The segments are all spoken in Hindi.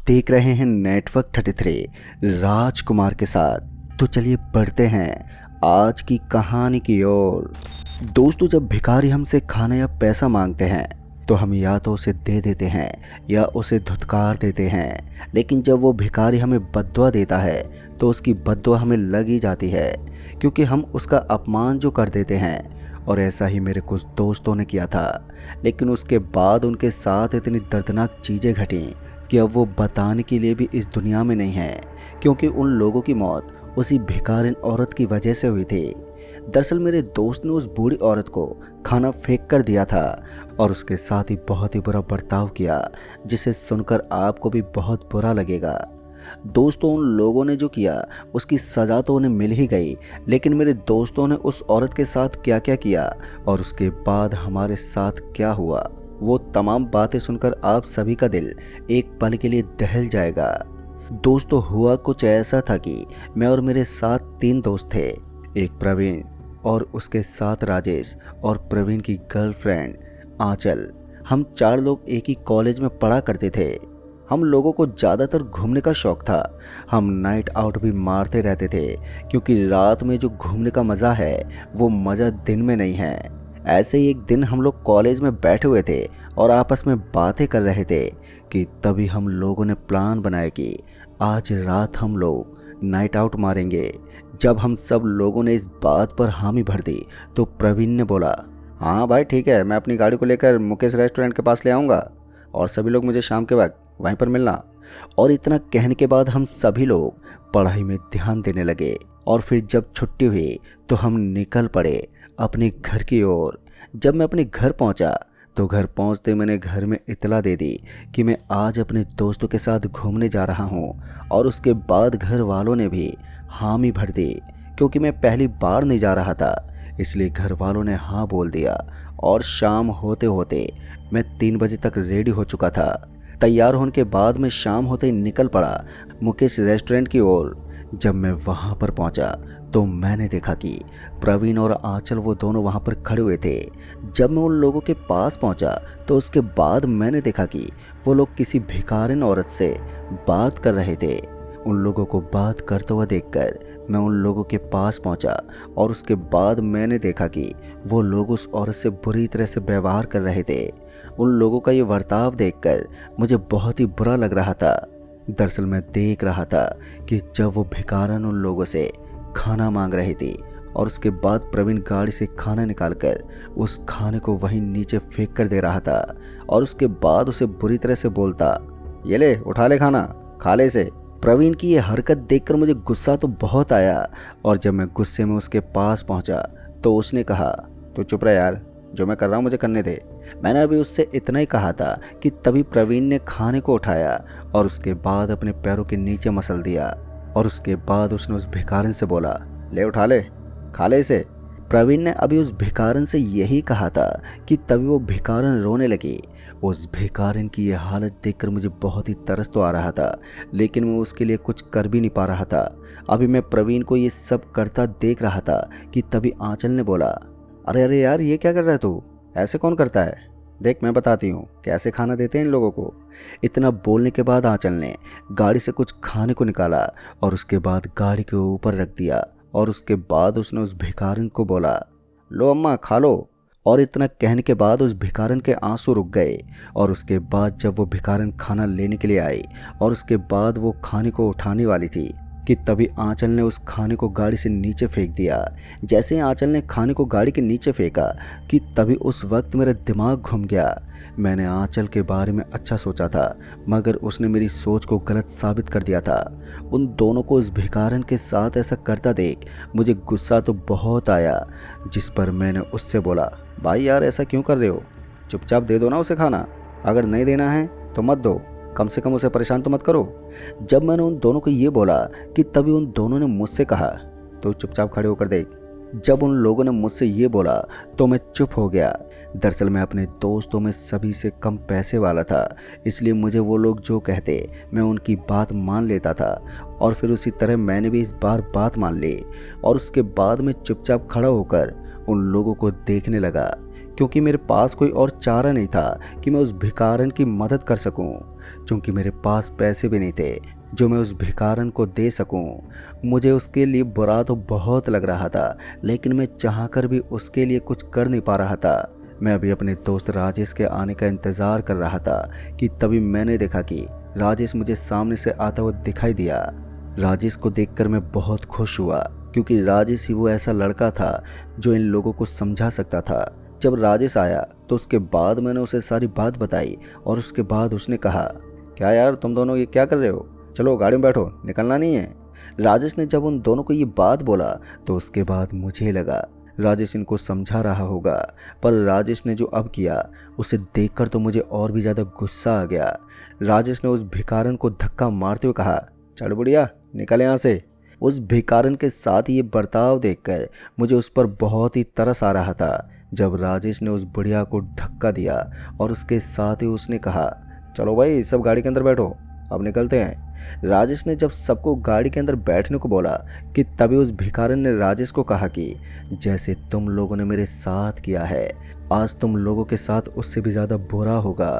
देख रहे हैं नेटवर्क 33 राजकुमार के साथ। तो चलिए बढ़ते हैं आज की कहानी की ओर। दोस्तों, जब भिखारी हमसे खाना या पैसा मांगते हैं तो हम या तो उसे दे देते हैं या उसे धुतकार देते हैं, लेकिन जब वो भिखारी हमें बद्दुआ देता है तो उसकी बद्दुआ हमें लग ही जाती है, क्योंकि हम उसका अपमान जो कर देते हैं। और ऐसा ही मेरे कुछ दोस्तों ने किया था, लेकिन उसके बाद उनके साथ इतनी दर्दनाक चीज़ें घटी कि अब वो बताने के लिए भी इस दुनिया में नहीं है, क्योंकि उन लोगों की मौत उसी भिखारिन औरत की वजह से हुई थी। दरअसल मेरे दोस्त ने उस बूढ़ी औरत को खाना फेंक कर दिया था और उसके साथ ही बहुत ही बुरा बर्ताव किया, जिसे सुनकर आपको भी बहुत बुरा लगेगा। दोस्तों, उन लोगों ने जो किया उसकी सज़ा तो उन्हें मिल ही गई, लेकिन मेरे दोस्तों ने उस औरत के साथ क्या क्या किया और उसके बाद हमारे साथ क्या हुआ, वो तमाम बातें सुनकर आप सभी का दिल एक पल के लिए दहल जाएगा। दोस्तों, हुआ कुछ ऐसा था कि मैं और मेरे साथ 3 दोस्त थे। एक प्रवीण और उसके साथ राजेश और प्रवीण की गर्लफ्रेंड आंचल। हम 4 लोग एक ही कॉलेज में पढ़ा करते थे। हम लोगों को ज़्यादातर घूमने का शौक़ था। हम नाइट आउट भी मारते रहते थे, क्योंकि रात में जो घूमने का मज़ा है वो मज़ा दिन में नहीं है। ऐसे ही एक दिन हम लोग कॉलेज में बैठे हुए थे और आपस में बातें कर रहे थे कि तभी हम लोगों ने प्लान बनाया कि आज रात हम लोग नाइट आउट मारेंगे। जब हम सब लोगों ने इस बात पर हामी भर दी तो प्रवीण ने बोला, हाँ भाई ठीक है, मैं अपनी गाड़ी को लेकर मुकेश रेस्टोरेंट के पास ले आऊँगा और सभी लोग मुझे शाम के वक्त वहीं पर मिलना। और इतना कहने के बाद हम सभी लोग पढ़ाई में ध्यान देने लगे और फिर जब छुट्टी हुई तो हम निकल पड़े अपने घर की ओर। जब मैं अपने घर पहुंचा तो घर पहुंचते मैंने घर में इतला दे दी कि मैं आज अपने दोस्तों के साथ घूमने जा रहा हूं, और उसके बाद घर वालों ने भी हामी भर दी। क्योंकि मैं पहली बार नहीं जा रहा था, इसलिए घर वालों ने हाँ बोल दिया और शाम होते होते मैं 3 बजे तक रेडी हो चुका था। तैयार होने के बाद मैं शाम होते ही निकल पड़ा मुकेश रेस्टोरेंट की ओर। जब मैं वहाँ पर पहुँचा तो मैंने देखा कि प्रवीण और आंचल वो दोनों वहाँ पर खड़े हुए थे। जब मैं उन लोगों के पास पहुँचा तो उसके बाद मैंने देखा कि वो लोग किसी भिखारिन औरत से बात कर रहे थे। उन लोगों को बात करते हुए देखकर मैं उन लोगों के पास पहुंचा और उसके बाद मैंने देखा कि वो लोग उस औरत से बुरी तरह से व्यवहार कर रहे थे। उन लोगों का ये बर्ताव देखकर मुझे बहुत ही बुरा लग रहा था। दरअसल मैं देख रहा था कि जब वो भिखारन उन लोगों से खाना मांग रही थी और उसके बाद प्रवीण गाड़ी से खाना निकालकर उस खाने को वहीं नीचे फेंक कर दे रहा था और उसके बाद उसे बुरी तरह से बोलता, ये ले उठा ले खाना, खा ले इसे। प्रवीण की ये हरकत देखकर मुझे गुस्सा तो बहुत आया, और जब मैं गुस्से में उसके पास पहुंचा तो उसने कहा, तू चुप रह यार, जो मैं कर रहा हूँ मुझे करने दे। मैंने अभी उससे इतना ही कहा था कि तभी प्रवीण ने खाने को उठाया और उसके बाद अपने पैरों के नीचे मसल दिया, और उसके बाद उसने उस भिखारन से बोला, ले उठा ले, खा ले इसे। प्रवीण ने अभी उस भिखारन से यही कहा था कि तभी वो भिखारन रोने लगी। उस भिखारिन की ये हालत देखकर मुझे बहुत ही तरस तो आ रहा था, लेकिन मैं उसके लिए कुछ कर भी नहीं पा रहा था। अभी मैं प्रवीण को ये सब करता देख रहा था कि तभी आंचल ने बोला, अरे अरे यार, ये क्या कर रहा है तू, ऐसे कौन करता है, देख मैं बताती हूँ कैसे खाना देते हैं इन लोगों को। इतना बोलने के बाद आंचल ने गाड़ी से कुछ खाने को निकाला और उसके बाद गाड़ी के ऊपर रख दिया, और उसके बाद उसने उस भिखारिन को बोला, लो अम्मा खा लो। और इतना कहने के बाद उस भिखारन के आंसू रुक गए, और उसके बाद जब वो भिखारन खाना लेने के लिए आई और उसके बाद वो खाने को उठाने वाली थी कि तभी आंचल ने उस खाने को गाड़ी से नीचे फेंक दिया। जैसे ही आंचल ने खाने को गाड़ी के नीचे फेंका कि तभी उस वक्त मेरा दिमाग घूम गया। मैंने आंचल के बारे में अच्छा सोचा था, मगर उसने मेरी सोच को गलत साबित कर दिया था। उन दोनों को उस भिखारन के साथ ऐसा करता देख मुझे गुस्सा तो बहुत आया, जिस पर मैंने उससे बोला, भाई यार ऐसा क्यों कर रहे हो, चुपचाप दे दो ना उसे खाना, अगर नहीं देना है तो मत दो, कम से कम उसे परेशान तो मत करो। जब मैंने उन दोनों को ये बोला कि तभी उन दोनों ने मुझसे कहा, तो चुपचाप खड़े होकर देख। जब उन लोगों ने मुझसे ये बोला तो मैं चुप हो गया। दरअसल मैं अपने दोस्तों में सभी से कम पैसे वाला था, इसलिए मुझे वो लोग जो कहते मैं उनकी बात मान लेता था, और फिर उसी तरह मैंने भी इस बार बात मान ली। और उसके बाद मैं चुपचाप खड़ा होकर उन लोगों को देखने लगा क्योंकि मेरे पास कोई और चारा नहीं था कि मैं उस भिखारन की मदद कर सकूं। क्योंकि मेरे पास पैसे भी नहीं थे जो मैं उस भिखारन को दे सकूं। मुझे उसके लिए बुरा तो बहुत लग रहा था, लेकिन मैं चाहकर भी उसके लिए कुछ कर नहीं पा रहा था। मैं अभी अपने दोस्त राजेश के आने का इंतज़ार कर रहा था कि तभी मैंने देखा कि राजेश मुझे सामने से आता हुआ दिखाई दिया। राजेश को देखकर मैं बहुत खुश हुआ, क्योंकि राजेश ही वो ऐसा लड़का था जो इन लोगों को समझा सकता था। जब राजेश आया तो उसके बाद मैंने उसे सारी बात बताई और उसके बाद उसने कहा, क्या यार तुम दोनों ये क्या कर रहे हो, चलो गाड़ी में बैठो, निकलना नहीं है। राजेश ने जब उन दोनों को ये बात बोला तो उसके बाद मुझे लगा राजेश इनको समझा रहा होगा, पर राजेश ने जो अब किया उसे देखकर तो मुझे और भी ज़्यादा गुस्सा आ गया। राजेश ने उस भिखारन को धक्का मारते हुए कहा, चल बुढ़िया निकल यहाँ से। उस भिखारन के साथ ये बर्ताव देखकर मुझे उस पर बहुत ही तरस आ रहा था। जब राजेश ने उस बुढ़िया को धक्का दिया और उसके साथ ही उसने कहा, चलो भाई सब गाड़ी के अंदर बैठो, अब निकलते हैं। राजेश ने जब सबको गाड़ी के अंदर बैठने को बोला कि तभी उस भिखारन ने राजेश को कहा कि जैसे तुम लोगों ने मेरे साथ किया है, आज तुम लोगों के साथ उससे भी ज़्यादा बुरा होगा।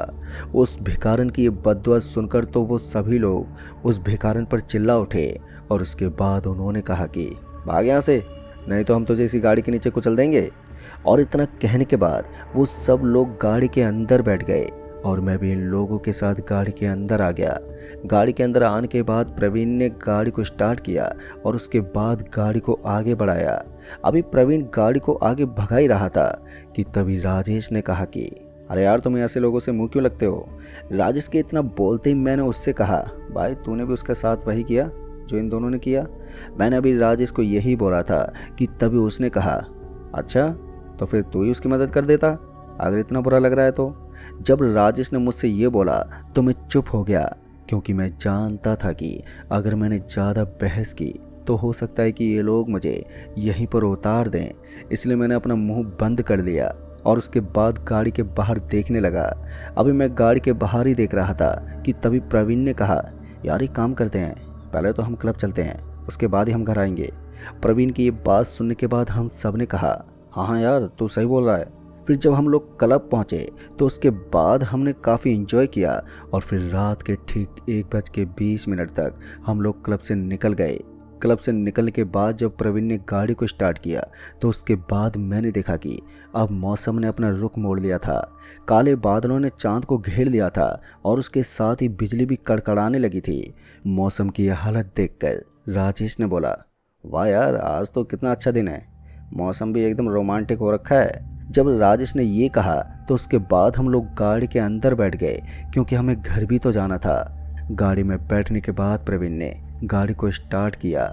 उस भिखारन की ये बद्दुआ सुनकर तो वो सभी लोग उस भिखारन पर चिल्ला उठे और उसके बाद उन्होंने कहा कि भाग यहाँ से, नहीं तो हम तुझे इसी गाड़ी के नीचे कुचल देंगे। और इतना कहने के बाद वो सब लोग गाड़ी के अंदर बैठ गए और मैं भी इन लोगों के साथ गाड़ी के अंदर आ गया। गाड़ी के अंदर आने के बाद प्रवीण ने गाड़ी को स्टार्ट किया और उसके बाद गाड़ी को आगे बढ़ाया। अभी प्रवीण गाड़ी को आगे भगा ही रहा था कि तभी राजेश ने कहा कि अरे यार तुम ऐसे लोगों से मुंह क्यों लगते हो। राजेश के इतना बोलते ही मैंने उससे कहा, भाई तूने भी उसके साथ वही किया जो इन दोनों ने किया। मैंने अभी राजेश को यही बोला था कि तभी उसने कहा, अच्छा तो फिर तू ही उसकी मदद कर देता अगर इतना बुरा लग रहा है तो। जब राजेश ने मुझसे ये बोला तो मैं चुप हो गया, क्योंकि मैं जानता था कि अगर मैंने ज़्यादा बहस की तो हो सकता है कि ये लोग मुझे यहीं पर उतार दें। इसलिए मैंने अपना मुंह बंद कर लिया और उसके बाद गाड़ी के बाहर देखने लगा। अभी मैं गाड़ी के बाहर ही देख रहा था कि तभी प्रवीण ने कहा, यार एक काम करते हैं, पहले तो हम क्लब चलते हैं, उसके बाद ही हम घर आएंगे। प्रवीण की ये बात सुनने के बाद हम सब ने कहा, हाँ हाँ यार तू सही बोल रहा है। फिर जब हम लोग क्लब पहुंचे तो उसके बाद हमने काफ़ी एंजॉय किया और फिर रात के ठीक 1:20 तक हम लोग क्लब से निकल गए। क्लब से निकलने के बाद जब प्रवीण ने गाड़ी को स्टार्ट किया तो उसके बाद मैंने देखा कि अब मौसम ने अपना रुख मोड़ लिया था। काले बादलों ने चांद को घेर लिया था और उसके साथ ही बिजली भी कड़कड़ाने लगी थी। मौसम की यह हालत देखकर राजेश ने बोला, वाह यार आज तो कितना अच्छा दिन है, मौसम भी एकदम रोमांटिक हो रखा है। जब राजेश ने ये कहा तो उसके बाद हम लोग गाड़ी के अंदर बैठ गए, क्योंकि हमें घर भी तो जाना था। गाड़ी में बैठने के बाद प्रवीण ने गाड़ी को स्टार्ट किया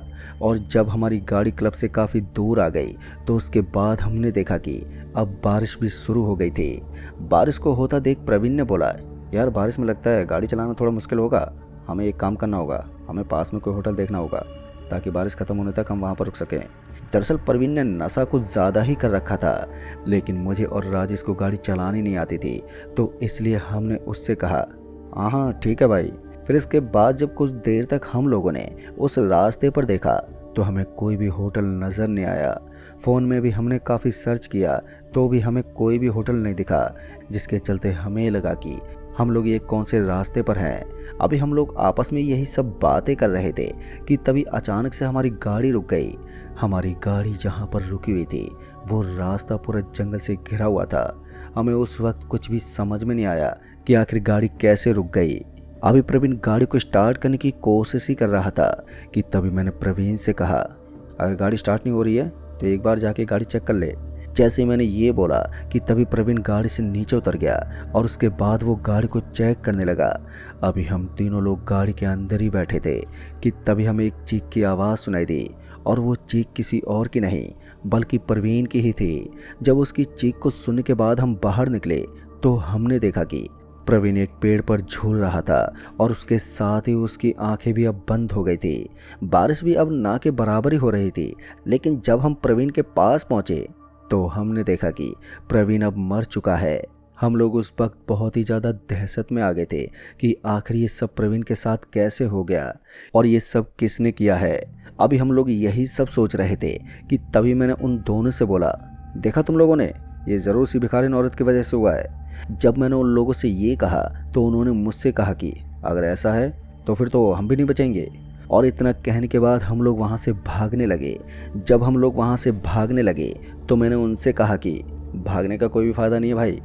और जब हमारी गाड़ी क्लब से काफ़ी दूर आ गई तो उसके बाद हमने देखा कि अब बारिश भी शुरू हो गई थी। बारिश को होता देख प्रवीण ने बोला, यार बारिश में लगता है गाड़ी चलाना थोड़ा मुश्किल होगा, हमें एक काम करना होगा, हमें पास में कोई होटल देखना होगा ताकि बारिश ख़त्म होने तक हम वहाँ पर रुक सकें। दरअसल प्रवीण ने नशा कुछ ज़्यादा ही कर रखा था, लेकिन मुझे और राजेश को गाड़ी चलानी नहीं आती थी, तो इसलिए हमने उससे कहा, हाँ हाँ ठीक है भाई। फिर इसके बाद जब कुछ देर तक हम लोगों ने उस रास्ते पर देखा तो हमें कोई भी होटल नज़र नहीं आया। फ़ोन में भी हमने काफ़ी सर्च किया तो भी हमें कोई भी होटल नहीं दिखा, जिसके चलते हमें लगा कि हम लोग ये कौन से रास्ते पर हैं। अभी हम लोग आपस में यही सब बातें कर रहे थे कि तभी अचानक से हमारी गाड़ी रुक गई। हमारी गाड़ी जहाँ पर रुकी हुई थी वो रास्ता पूरा जंगल से घिरा हुआ था। हमें उस वक्त कुछ भी समझ में नहीं आया कि आखिर गाड़ी कैसे रुक गई। अभी प्रवीण गाड़ी को स्टार्ट करने की कोशिश ही कर रहा था कि तभी मैंने प्रवीण से कहा, अगर गाड़ी स्टार्ट नहीं हो रही है तो एक बार जाके गाड़ी चेक कर ले। जैसे ही मैंने ये बोला कि तभी प्रवीण गाड़ी से नीचे उतर गया और उसके बाद वो गाड़ी को चेक करने लगा। अभी हम तीनों लोग गाड़ी के अंदर ही बैठे थे कि तभी हमें एक चीख की आवाज़ सुनाई दी और वो चीख किसी और की नहीं बल्कि प्रवीण की ही थी। जब उसकी चीख को सुनने के बाद हम बाहर निकले तो हमने देखा कि प्रवीण एक पेड़ पर झूल रहा था और उसके साथ ही उसकी आंखें भी अब बंद हो गई थी। बारिश भी अब ना के बराबर ही हो रही थी, लेकिन जब हम प्रवीण के पास पहुंचे तो हमने देखा कि प्रवीण अब मर चुका है। हम लोग उस वक्त बहुत ही ज़्यादा दहशत में आ गए थे कि आखिर ये सब प्रवीण के साथ कैसे हो गया और ये सब किसने किया है। अभी हम लोग यही सब सोच रहे थे कि तभी मैंने उन दोनों से बोला, देखा तुम लोगों ने, ये ज़रूर सी भिखारिन औरत की वजह से हुआ है। जब मैंने उन लोगों से ये कहा तो उन्होंने मुझसे कहा कि अगर ऐसा है तो फिर तो हम भी नहीं बचेंगे। और इतना कहने के बाद हम लोग वहाँ से भागने लगे। जब हम लोग वहाँ से भागने लगे तो मैंने उनसे कहा कि भागने का कोई भी फ़ायदा नहीं है भाई,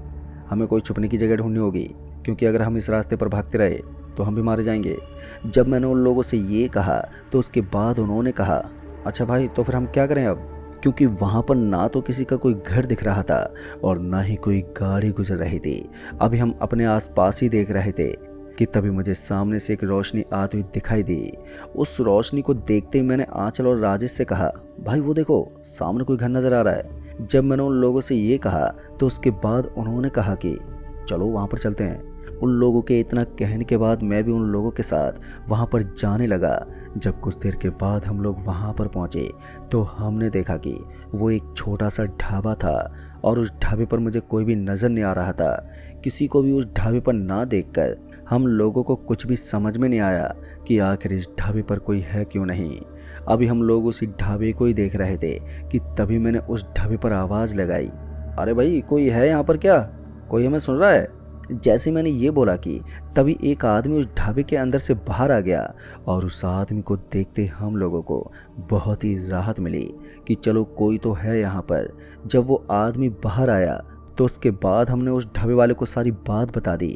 हमें कोई छुपने की जगह ढूंढनी होगी, क्योंकि अगर हम इस रास्ते पर भागते रहे तो हम भी मारे जाएंगे। जब मैंने उन लोगों से ये कहा तो उसके बाद उन्होंने कहा अच्छा भाई, तो फिर हम क्या करें अब, क्योंकि वहाँ पर ना तो किसी का कोई घर दिख रहा था और ना ही कोई गाड़ी गुजर रही थी। अभी हम अपने आसपास ही देख रहे थे कि तभी मुझे सामने से एक रोशनी आती हुई दिखाई दी। उस रोशनी को देखते ही मैंने आंचल और राजेश से कहा भाई वो देखो, सामने कोई घर नजर आ रहा है। जब मैंने उन लोगों से ये कहा तो उसके बाद उन्होंने कहा कि चलो वहाँ पर चलते हैं। उन लोगों के इतना कहने के बाद मैं भी उन लोगों के साथ वहाँ पर जाने लगा। जब कुछ देर के बाद हम लोग वहाँ पर पहुँचे तो हमने देखा कि वो एक छोटा सा ढाबा था और उस ढाबे पर मुझे कोई भी नज़र नहीं आ रहा था। किसी को भी उस ढाबे पर ना देखकर हम लोगों को कुछ भी समझ में नहीं आया कि आखिर इस ढाबे पर कोई है क्यों नहीं। अभी हम लोग उसी ढाबे को ही देख रहे थे कि तभी मैंने उस ढाबे पर आवाज़ लगाई, अरे भाई कोई है यहाँ पर क्या, कोई हमें सुन रहा है। जैसे मैंने ये बोला कि तभी एक आदमी उस ढाबे के अंदर से बाहर आ गया और उस आदमी को देखते हम लोगों को बहुत ही राहत मिली कि चलो कोई तो है यहाँ पर। जब वो आदमी बाहर आया तो उसके बाद हमने उस ढाबे वाले को सारी बात बता दी,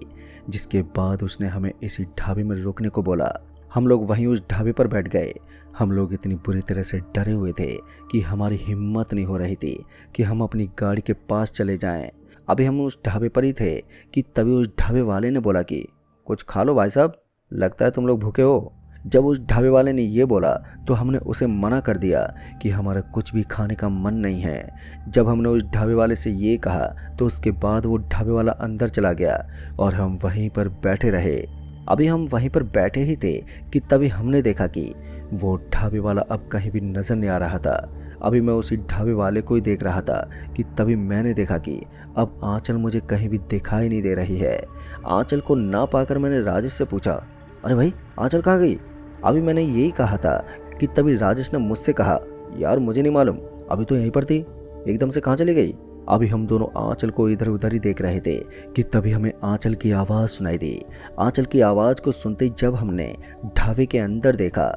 जिसके बाद उसने हमें इसी ढाबे में रुकने को बोला। हम लोग वहीं उस ढाबे पर बैठ गए। हम लोग इतनी बुरी तरह से डरे हुए थे कि हमारी हिम्मत नहीं हो रही थी कि हम अपनी गाड़ी के पास चले जाएं। अभी हम उस ढाबे पर ही थे कि तभी उस ढाबे वाले ने बोला कि कुछ खा लो भाई साहब, लगता है तुम लोग भूखे हो। जब उस ढाबे वाले ने ये बोला तो हमने उसे मना कर दिया कि हमारा कुछ भी खाने का मन नहीं है। जब हमने उस ढाबे वाले से ये कहा तो उसके बाद वो ढाबे वाला अंदर चला गया और हम वहीं पर बैठे रहे। अभी हम वहीं पर बैठे ही थे कि तभी हमने देखा कि वो ढाबे वाला अब कहीं भी नज़र नहीं आ रहा था। अभी मैं उसी ढाबे वाले को ही देख रहा था कि तभी मैंने देखा कि अब आंचल मुझे कहीं भी दिखाई नहीं दे रही है। आंचल को ना पाकर मैंने राजेश से पूछा, अरे भाई आंचल कहाँ गई। अभी मैंने यही कहा था कि तभी राजेश ने मुझसे कहा, यार मुझे नहीं मालूम, अभी तो यहीं पर थी, एकदम से कहाँ चली गई। अभी हम दोनों आंचल को इधर उधर ही देख रहे थे कि तभी हमें आंचल की आवाज़ सुनाई दी। आंचल की आवाज़ को सुनते ही जब हमने ढाबे के अंदर देखा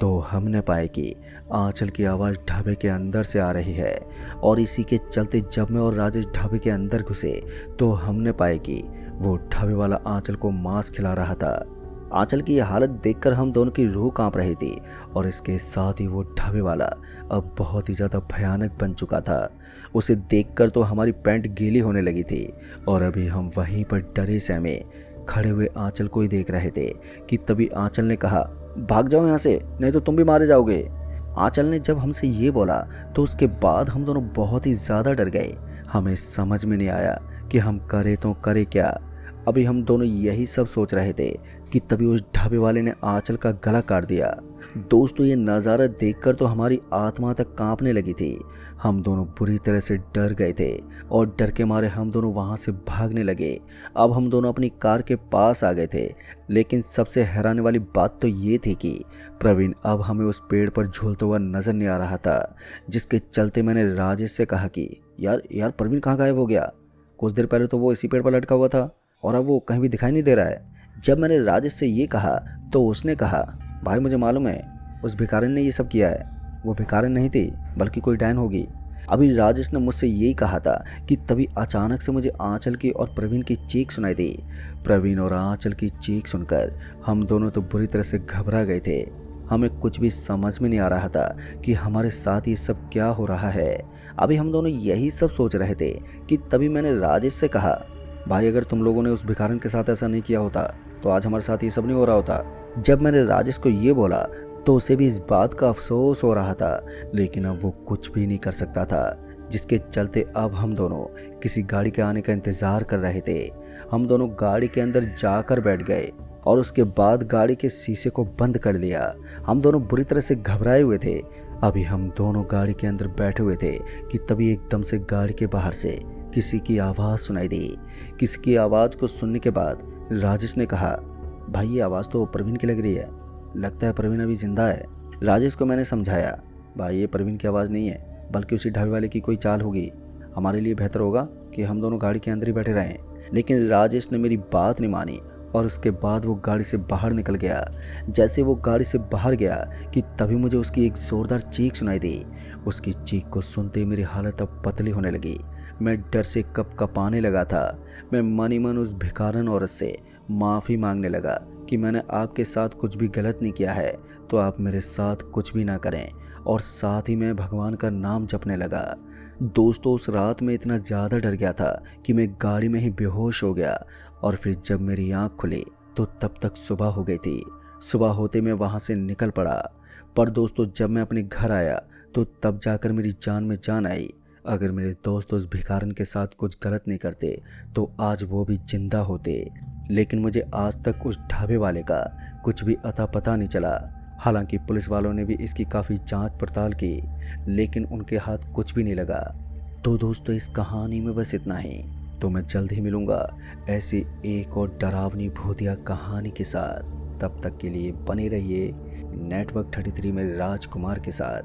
तो हमने पाया कि आंचल की आवाज़ ढाबे के अंदर से आ रही है। और इसी के चलते जब मैं और राजेश ढाबे के अंदर घुसे तो हमने पाया कि वो ढाबे वाला आंचल को मांस खिला रहा था। आंचल की यह हालत देखकर हम दोनों की रूह कांप रही थी और इसके साथ ही वो ढाबे वाला अब बहुत ही ज़्यादा भयानक बन चुका था। उसे देखकर तो हमारी पैंट गीली होने लगी थी और अभी हम वहीं पर डरे सहमे खड़े हुए आंचल को ही देख रहे थे कि तभी आंचल ने कहा, भाग जाओ यहाँ से, नहीं तो तुम भी मारे जाओगे। आंचल ने जब हमसे ये बोला तो उसके बाद हम दोनों बहुत ही ज़्यादा डर गए। हमें समझ में नहीं आया कि हम करें तो करें क्या। अभी हम दोनों यही सब सोच रहे थे कि तभी उस ढाबे वाले ने आंचल का गला काट दिया। दोस्तों ये नज़ारा देखकर तो हमारी आत्मा तक कांपने लगी थी। हम दोनों बुरी तरह से डर गए थे और डर के मारे हम दोनों वहां से भागने लगे। अब हम दोनों अपनी कार के पास आ गए थे, लेकिन सबसे हैरानी वाली बात तो ये थी कि प्रवीण अब हमें उस पेड़ पर झूलता हुआ नजर नहीं आ रहा था, जिसके चलते मैंने राजेश से कहा कि यार प्रवीण कहाँ गायब हो गया। कुछ देर पहले तो वो इसी पेड़ पर लटका हुआ था और अब वो कहीं भी दिखाई नहीं दे रहा है। जब मैंने राजेश से ये कहा तो उसने कहा, भाई मुझे मालूम है उस भिखारिन ने ये सब किया है, वो भिखारिन नहीं थी बल्कि कोई डायन होगी। अभी राजेश ने मुझसे यही कहा था कि तभी अचानक से मुझे आंचल की और प्रवीण की चीख सुनाई दी। प्रवीण और आंचल की चीख सुनकर हम दोनों तो बुरी तरह से घबरा गए थे। हमें कुछ भी समझ में नहीं आ रहा था कि हमारे साथ ये सब क्या हो रहा है। अभी हम दोनों यही सब सोच रहे थे कि तभी मैंने राजेश से कहा, भाई अगर तुम लोगों ने उस भिखारिन के साथ ऐसा नहीं किया होता तो आज हमारे साथ ये सब नहीं हो रहा होता। जब मैंने राजेश को ये बोला तो उसे भी इस बात का अफसोस हो रहा था, लेकिन अब वो कुछ भी नहीं कर सकता था, जिसके चलते अब हम दोनों किसी गाड़ी के आने का इंतज़ार कर रहे थे। हम दोनों गाड़ी के अंदर जाकर बैठ गए और उसके बाद गाड़ी के शीशे को बंद कर लिया। हम दोनों बुरी तरह से घबराए हुए थे। अभी हम दोनों गाड़ी के अंदर बैठे हुए थे कि तभी एकदम से गाड़ी के बाहर से किसी की आवाज़ सुनाई दी। किसी की आवाज़ को सुनने के बाद राजेश ने कहा, भाई ये आवाज़ तो प्रवीण की लग रही है, लगता है प्रवीण अभी जिंदा है। राजेश को मैंने समझाया, भाई ये प्रवीण की आवाज़ नहीं है बल्कि उसी ढाबे वाले की कोई चाल होगी। हमारे लिए बेहतर होगा कि हम दोनों गाड़ी के अंदर ही बैठे रहें। लेकिन राजेश ने मेरी बात नहीं मानी और उसके बाद वो गाड़ी से बाहर निकल गया। जैसे वो गाड़ी से बाहर गया कि तभी मुझे उसकी एक ज़ोरदार चीख सुनाई दी। उसकी चीख को सुनते ही मेरी हालत अब पतली होने लगी। मैं डर से कँपाने लगा था। मैं मन ही मन उस भिखारन औरत से माफ़ी मांगने लगा कि मैंने आपके साथ कुछ भी गलत नहीं किया है, तो आप मेरे साथ कुछ भी ना करें। और साथ ही मैं भगवान का नाम जपने लगा। दोस्तों, उस रात में इतना ज़्यादा डर गया था कि मैं गाड़ी में ही बेहोश हो गया। और फिर जब मेरी आँख खुली तो तब तक सुबह हो गई थी। सुबह होते मैं वहाँ से निकल पड़ा। पर दोस्तों, जब मैं अपने घर आया तो तब जाकर मेरी जान में जान आई। अगर मेरे दोस्त उस भिखारन के साथ कुछ गलत नहीं करते तो आज वो भी जिंदा होते। लेकिन मुझे आज तक उस ढाबे वाले का कुछ भी अता पता नहीं चला। हालांकि पुलिस वालों ने भी इसकी काफ़ी जांच पड़ताल की, लेकिन उनके हाथ कुछ भी नहीं लगा। तो दोस्तों, इस कहानी में बस इतना ही। तो मैं जल्द ही मिलूंगा ऐसी एक और डरावनी भूतिया कहानी के साथ। तब तक के लिए बने रहिए नेटवर्क 33 में राजकुमार के साथ।